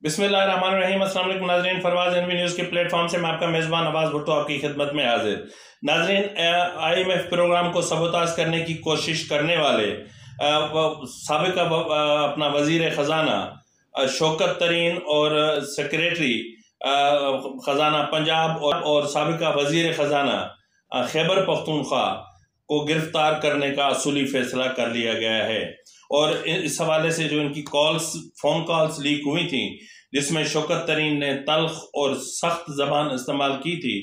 बिस्मिल्लाहिर्रहमानिर्रहीम। अस्सलाम वालेकुम नाज़रीन, फरवाज एनवी न्यूज़ के प्लेटफॉर्म से मैं आपका मेज़बान नवाज भुट्टो आपकी खिदमत में हाजिर। नाज़रीन, IMF प्रोग्राम को सबोताज करने की कोशिश करने वाले साबिक़ अपना वज़ीर ख़जाना शौकत तरीन और सेक्रेटरी ख़जाना पंजाब और साबिक़ वज़ीर ख़जाना खैबर पख्तूनख्वा को गिरफ्तार करने का असूली फैसला कर लिया गया है। और इस हवाले से जो इनकी फ़ोन कॉल्स लीक हुई थी, जिसमें शौकत तरीन ने तल्ख और सख्त ज़बान इस्तेमाल की थी,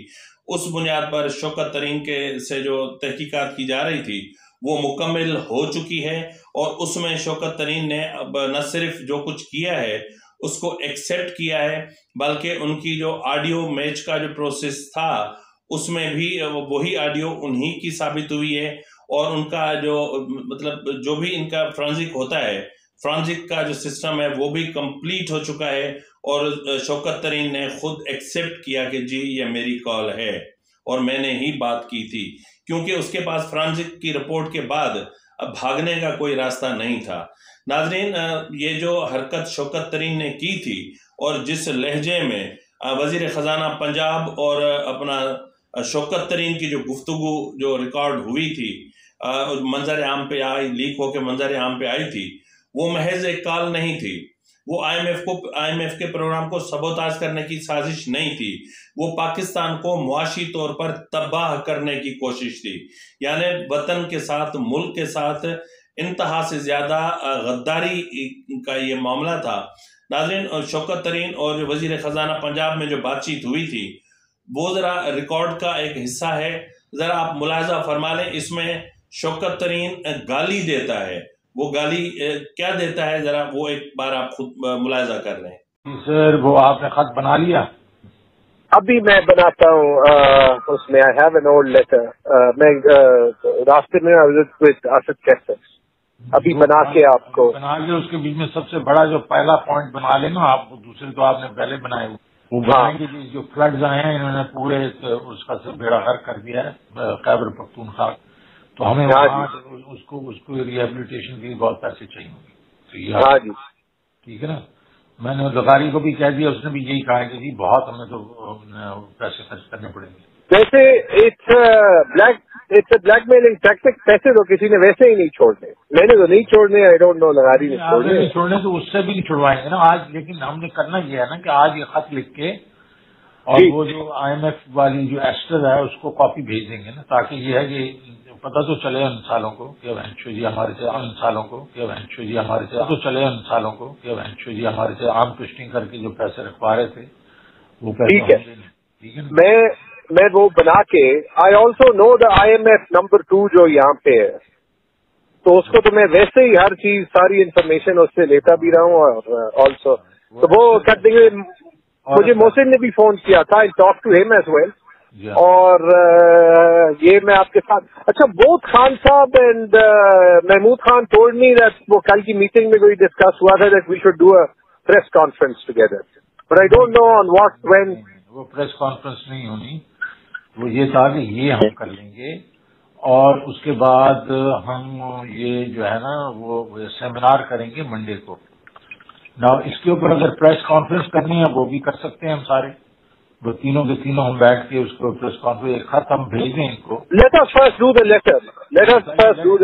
उस बुनियाद पर शौकत तरीन से जो तहकीकात की जा रही थी वो मुकम्मल हो चुकी है। और उसमें शौकत तरीन ने अब न सिर्फ जो कुछ किया है उसको एक्सेप्ट किया है, बल्कि उनकी जो ऑडियो मैच का जो प्रोसेस था उसमें भी वही ऑडियो उन्हीं की साबित हुई है। और उनका जो मतलब जो भी इनका फ्रांजिक होता है, फ्रांजिक का जो सिस्टम है वो भी कंप्लीट हो चुका है। और शौकत तरीन ने खुद एक्सेप्ट किया कि जी ये मेरी कॉल है और मैंने ही बात की थी, क्योंकि उसके पास फ्रांजिक की रिपोर्ट के बाद अब भागने का कोई रास्ता नहीं था। नाजरीन, ये जो हरकत शौकत तरीन ने की थी और जिस लहजे में वजीर ख़जाना पंजाब और अपना शौकत तरीन की जो गुफ्तगू जो रिकॉर्ड हुई थी, मंजर आम पे आई, लीक होकर मंजर आम पे आई थी, वो महज एक कॉल नहीं थी। वो IMF के प्रोग्राम को सबोताज करने की साजिश नहीं थी। वो पाकिस्तान को मुआशी तौर पर तबाह करने की कोशिश थी। यानी वतन के साथ, मुल्क के साथ इंतहा से ज्यादा गद्दारी का ये मामला था। नाज़रीन, शौकत तरीन और वजीर ख़जाना पंजाब में जो बातचीत हुई थी वो जरा रिकॉर्ड का एक हिस्सा है, जरा आप मुलाहजा फरमा लें। इसमें शौकत तरीन गाली देता है, वो गाली क्या देता है जरा वो एक बार आप खुद मुलाहजा कर लें। सर, वो आपने खत बना लिया? अभी मैं बनाता हूँ। उसमें I have an old letter. मैं रास्ते में असद कैसे अभी बना के आपको बना के उसके बीच में सबसे बड़ा जो पहला पॉइंट बना लेना आप, दूसरे तो आपने पहले बनाए वो बनाएंगे। जो फ्लड्स आए हैं इन्होंने पूरे उसका बेड़ा गर्क कर दिया है खैबर पख्तूनख्वा, तो हमें उसको रिहेबिलिटेशन के लिए बहुत पैसे चाहिए होंगे। हाँ जी, ठीक है ना। मैंने लगारी को भी कह दिया, उसने भी यही कहा कि जी बहुत हमें तो पैसे खर्च करने पड़ेंगे। वैसे इट्स ब्लैकमेलिंग टैक्टिक। पैसे तो किसी ने वैसे ही नहीं छोड़ने, मैंने तो नहीं छोड़ने। आई डोंट नो, लगारी ने छोड़ने तो उससे भी नहीं छुड़वाएंगे ना आज। लेकिन हमने करना ये है ना कि आज ये खत लिख के और वो जो IMF वाली जो एस्टर है उसको कॉपी भेज देंगे ना, ताकि ये है कि पता तो चले उन सालों को कि वैंशो जी हमारे से उन सालों को कि वैंशो जी हमारे से तो चले उन सालों को कि वैंशो जी हमारे से आर्म ट्विस्टिंग करके जो पैसे रखवा रहे थे वो पैसे। ठीक है, मैं वो बना के I also know the IMF number 2 जो यहाँ पे है, तो उसको तो मैं वैसे ही हर चीज सारी इंफॉर्मेशन उससे लेता भी रहा हूँ। और ऑल्सो तो वो कर देंगे। मुझे मोहसिन ने भी फोन किया था, I talk to him as well. और ये मैं आपके साथ, अच्छा, बोथ खान साहब and Mahmood Khan told me that वो कल की मीटिंग में कोई डिस्कस हुआ था that we should do a press conference together, but I don't know on what when. वो प्रेस कॉन्फ्रेंस नहीं होनी, वो ये था कि ये हम कर लेंगे और उसके बाद हम ये जो है ना वो सेमिनार करेंगे मंडे को ना। इसके ऊपर अगर प्रेस कॉन्फ्रेंस करनी है वो भी कर सकते हैं हम सारे, वो तीनों के तीनों हम बैठ के उसको प्रेस कॉन्फ्रेंस एक खत हम भेज दें इनको। Let us first do the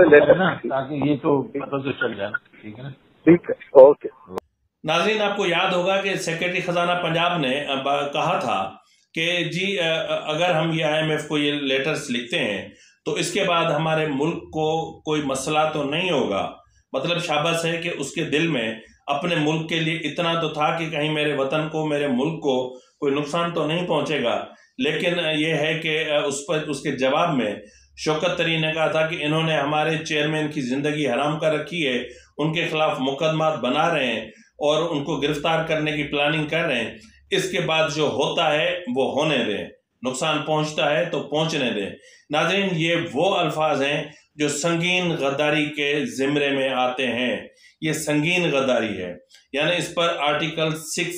letter, ना, ताकि ये तो पता तो चल जाए। ठीक है ना, ठीक है, ओके। नाज़रीन, आपको याद होगा कि सेक्रेटरी ख़जाना पंजाब ने कहा था कि जी अगर हम ये IMF को ये लेटर्स लिखते हैं तो इसके बाद हमारे मुल्क को कोई मसला तो नहीं होगा। मतलब शाबाश है कि उसके दिल में अपने मुल्क के लिए इतना तो था कि कहीं मेरे वतन को, मेरे मुल्क को कोई नुकसान तो नहीं पहुंचेगा। लेकिन ये है कि उसके जवाब में शौकत तरीन ने कहा था कि इन्होंने हमारे चेयरमैन की जिंदगी हराम कर रखी है, उनके खिलाफ मुकदमा बना रहे हैं और उनको गिरफ्तार करने की प्लानिंग कर रहे हैं। इसके बाद जो होता है वो होने दें, नुकसान पहुंचता है तो पहुंचने दें। नाज़रीन, ये वो अल्फाज हैं जो संगीन गद्दारी के जिम्रे में आते हैं। ये संगीन गद्दारी है, यानी इस पर आर्टिकल 6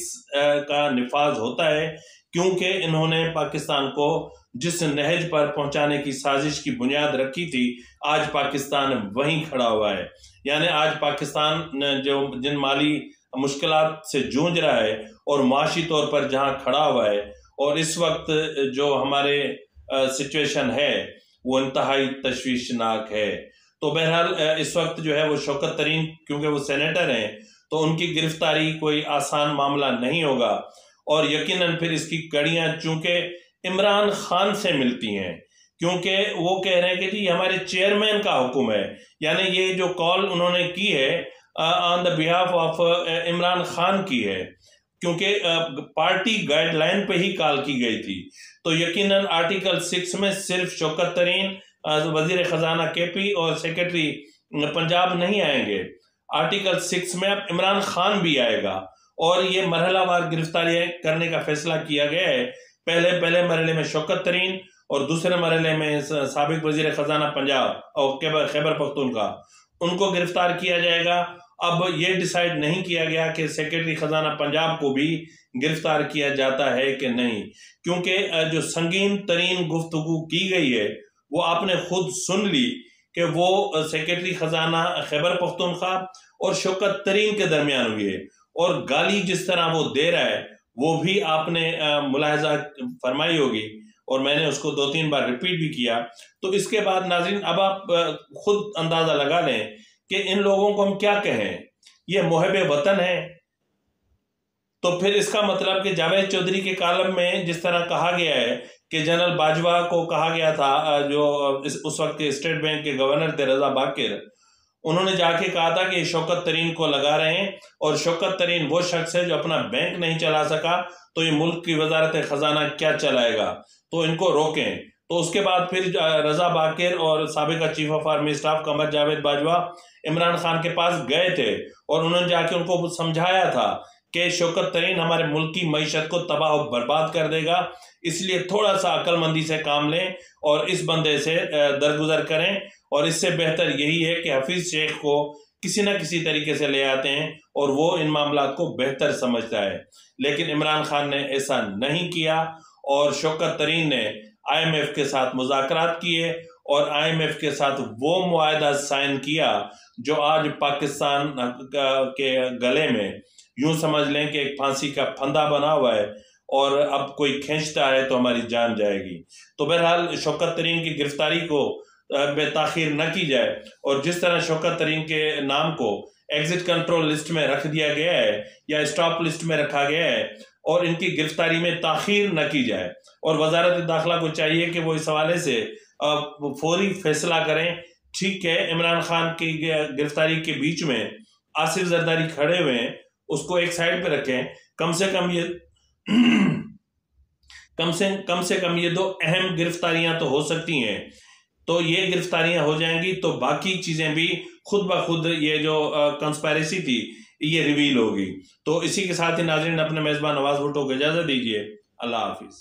का निफाज होता है, क्योंकि इन्होंने पाकिस्तान को जिस नहज पर पहुंचाने की साजिश की बुनियाद रखी थी, आज पाकिस्तान वहीं खड़ा हुआ है। यानी आज पाकिस्तान जो जिन माली मुश्किलात से जूझ रहा है और माशी तौर पर जहां खड़ा हुआ है, और इस वक्त जो हमारे सिचुएशन है वो इंतहाई तशवीशनाक है। तो बहरहाल इस वक्त जो है वो शौकत तरीन, क्योंकि वो सेनेटर हैं, तो उनकी गिरफ्तारी कोई आसान मामला नहीं होगा, और यकीनन फिर इसकी कड़ियां चूंकि इमरान खान से मिलती हैं, क्योंकि वो कह रहे हैं कि जी हमारे चेयरमैन का हुक्म है, यानी ये जो कॉल उन्होंने की है on the behalf of Imran Khan की है, क्योंकि पार्टी गाइडलाइन पे ही कॉल की गई थी। तो यकीनन आर्टिकल 6 में सिर्फ शौकत तरीन, वजीर खजाना केपी और सेक्रेटरी पंजाब नहीं आएंगे, आर्टिकल 6 में अब इमरान खान भी आएगा, और ये मरहलावार गिरफ्तारी करने का फैसला किया गया है। पहले मरहले में शौकत तरीन और दूसरे मरहले में साबिक वजीर खजाना पंजाब और खैबर पख्तूनख्वा, उनको गिरफ्तार किया जाएगा। अब ये डिसाइड नहीं किया गया कि सेक्रेटरी खजाना पंजाब को भी गिरफ्तार किया जाता है कि नहीं, क्योंकि जो संगीन तरीन गुफ्तगू की गई है वो आपने खुद सुन ली कि वो सेक्रेटरी खजाना खैबर पख्तूनख्वा और शौकत तरीन के दरमियान हुई है, और गाली जिस तरह वो दे रहा है वो भी आपने मुलाहजा फरमाई होगी, और मैंने उसको 2-3 बार रिपीट भी किया। तो इसके बाद नाज़रीन अब आप खुद अंदाजा लगा लें कि इन लोगों को हम क्या कहें, ये मुहब्बे वतन है। तो फिर इसका मतलब कि जावेद चौधरी के कॉलम में जिस तरह कहा गया है कि जनरल बाजवा को कहा गया था, जो उस वक्त के स्टेट बैंक के गवर्नर थे रजा बाकिर, उन्होंने जाके कहा था कि शौकत तरीन को लगा रहे हैं, और शौकत तरीन वो शख्स है जो अपना बैंक नहीं चला सका, तो ये मुल्क की वजारत खजाना क्या चलाएगा, तो इनको रोकें। तो उसके बाद फिर रजा बाकिर और साबिका chief of army staff Qamar Javed Bajwa Imran Khan के पास गए थे, और उन्होंने जाके उनको समझाया था कि शौकत तरीन हमारे मुल्क की मईशत को तबाह और बर्बाद कर देगा, इसलिए थोड़ा सा अक्लमंदी से काम लें और इस बंदे से दरगुजर करें, और इससे बेहतर यही है कि हफीज शेख को किसी न किसी तरीके से ले आते हैं, और वो इन मामलात को बेहतर समझता है। लेकिन इमरान खान ने ऐसा नहीं किया, और शौकत तरीन ने IMF के साथ मुज़ाकरात किए, और IMF के साथ वो मुआहदा साइन किया जो आज पाकिस्तान के गले में यूं समझ लें कि एक फांसी का फंदा बना हुआ है, और अब कोई खींचता है तो हमारी जान जाएगी। तो बहरहाल शौकत तरीन की गिरफ्तारी को बेताखिर न की जाए, और जिस तरह शौकत तरीन के नाम को एग्जिट कंट्रोल लिस्ट में रख दिया गया है या स्टॉप लिस्ट में रखा गया है, और इनकी गिरफ्तारी में ताखीर न की जाए, और वजारत दाखिला को चाहिए कि वो इस हवाले से फौरी फैसला करें। ठीक है, इमरान खान की गिरफ्तारी के बीच में आसिफ जरदारी खड़े हुए हैं, उसको एक साइड पे रखें, कम से कम ये 2 अहम गिरफ्तारियां तो हो सकती हैं। तो ये गिरफ्तारियां हो जाएंगी तो बाकी चीजें भी खुद ब खुद ये जो कंस्पायरेसी थी ये रिवील होगी। तो इसी के साथ ही नाज़रीन अपने मेजबान नवाज भुट्टो को इजाजत दीजिए। अल्लाह हाफिज।